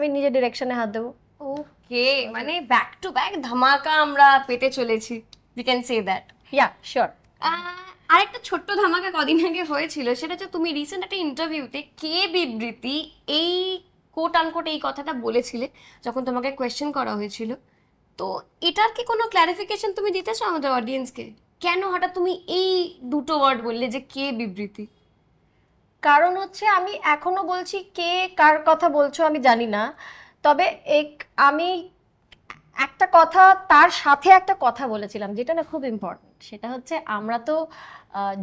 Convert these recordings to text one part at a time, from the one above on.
আমি নিজের ডিরেকশনে হাত দেবো। ওকে, মানে ব্যাক টু ব্যাক ধামাকা আমরা পেতে চলেছি, we can say that. Yeah sure. আরেকটা ছোট্ট ধামাকা কদিন আগে হয়েছিল, সেটা হচ্ছে তুমি রিসেন্ট একটা ইন্টারভিউতে কে বিবৃতি এই কোট আনকোট এই কথাটা বলেছিলে যখন তোমাকে কোয়েশ্চেন করা হয়েছিল। তো এটার কি কোনো ক্ল্যারিফিকেশন তুমি দিতে চাও আমাদের অডিয়েন্সকে? কেন হঠাৎ তুমি এই দুটো ওয়ার্ড বললে যে কে বিবৃতি? কারণ হচ্ছে আমি এখনো বলছি কে কার কথা বলছো আমি জানি না, তবে আমি একটা কথা তার সাথে একটা কথা বলেছিলাম যেটা না খুব ইম্পর্টেন্ট, সেটা হচ্ছে আমরা তো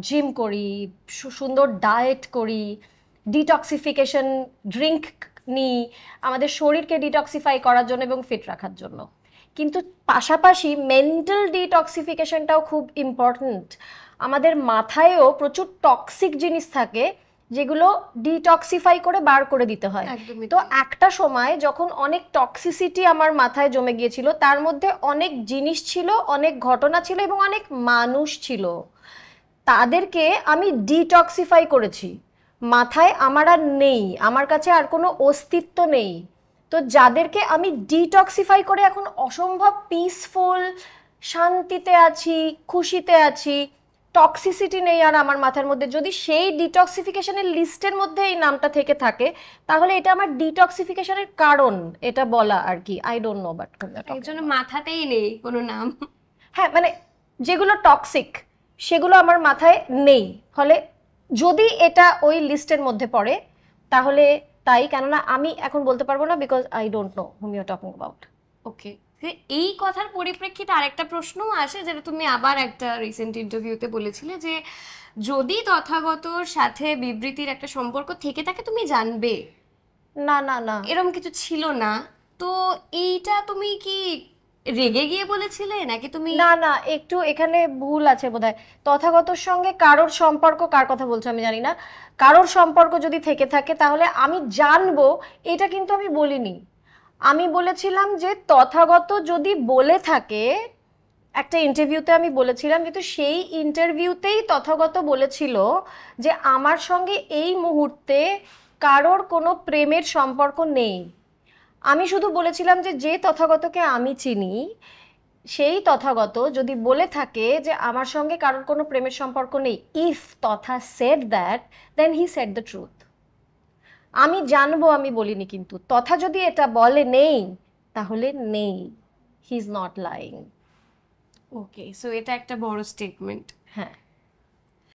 জিম করি, সুন্দর ডায়েট করি, ডিটক্সিফিকেশন ড্রিঙ্ক নিই আমাদের শরীরকে ডিটক্সিফাই করার জন্য এবং ফিট রাখার জন্য, কিন্তু পাশাপাশি মেন্টাল ডিটক্সিফিকেশনটাও খুব ইম্পর্টেন্ট। আমাদের মাথায়ও প্রচুর টক্সিক জিনিস থাকে যেগুলো ডিটক্সিফাই করে বার করে দিতে হয়। তো একটা সময় যখন অনেক টক্সিসিটি আমার মাথায় জমে গিয়েছিল, তার মধ্যে অনেক জিনিস ছিল, অনেক ঘটনা ছিল এবং অনেক মানুষ ছিল, তাদেরকে আমি ডিটক্সিফাই করেছি। মাথায় আমার আর নেই, আমার কাছে আর কোনো অস্তিত্ব নেই। তো যাদেরকে আমি ডিটক্সিফাই করে এখন অসম্ভব পিসফুল, শান্তিতে আছি, খুশিতে আছি, টক্সিসিটি নেই আর আমার মাথার মধ্যে, যদি সেই ডিটক্সিফিকেশনের লিস্টের মধ্যে এই নামটা থেকে থাকে তাহলে এটা আমার ডিটক্সিফিকেশনের কারণ, এটা বলা আর কি। আই ডোন্ট নো বাট এর জন্য মাথাতেই নেই কোনো নাম। হ্যাঁ, মানে যেগুলো টক্সিক সেগুলো আমার মাথায় নেই, ফলে যদি এটা ওই লিস্টের মধ্যে পড়ে তাহলে তাই, কেননা আমি এখন বলতে পারবো না, because I don't know whom you are talking about. Okay, এই কথার পরিপ্রেক্ষিতে আরেকটা প্রশ্নও আসে, যেটা তুমি আবার একটা রিসেন্ট ইন্টারভিউতে বলেছিলে যে যদি তথাগতর সাথে বিবৃতির একটা সম্পর্ক থেকে থাকে তুমি জানবে। না না না, এরকম কিছু ছিল না। তো এইটা তুমি কি রেগে গিয়ে বলেছিলে নাকি তুমি? না না, একটু এখানে ভুল আছে বোধহয়। তথাগতর সঙ্গে কারোর সম্পর্ক, কার কথা বলছো আমি জানি না, কারোর সম্পর্ক যদি থেকে থাকে তাহলে আমি জানবো, এটা কিন্তু আমি বলিনি। আমি বলেছিলাম যে তথাগত যদি বলে থাকে, একটা ইন্টারভিউতে আমি বলেছিলাম, কিন্তু সেই ইন্টারভিউতেই তথাগত বলেছিল যে আমার সঙ্গে এই মুহূর্তে কারোর কোনো প্রেমের সম্পর্ক নেই। আমি শুধু বলেছিলাম যে যে তথাগতকে আমি চিনি সেই তথাগত যদি বলে থাকে যে আমার সঙ্গে কারোর কোনো প্রেমের সম্পর্ক নেই, ইফ তথা said that, then he said the truth. আমি জানবো, আমি বলিনি, কিন্তু তথা যদি এটা বলে নেই তাহলে নেই, he is not lying. Okay, so এটা একটা বড় স্টেটমেন্ট। হ্যাঁ।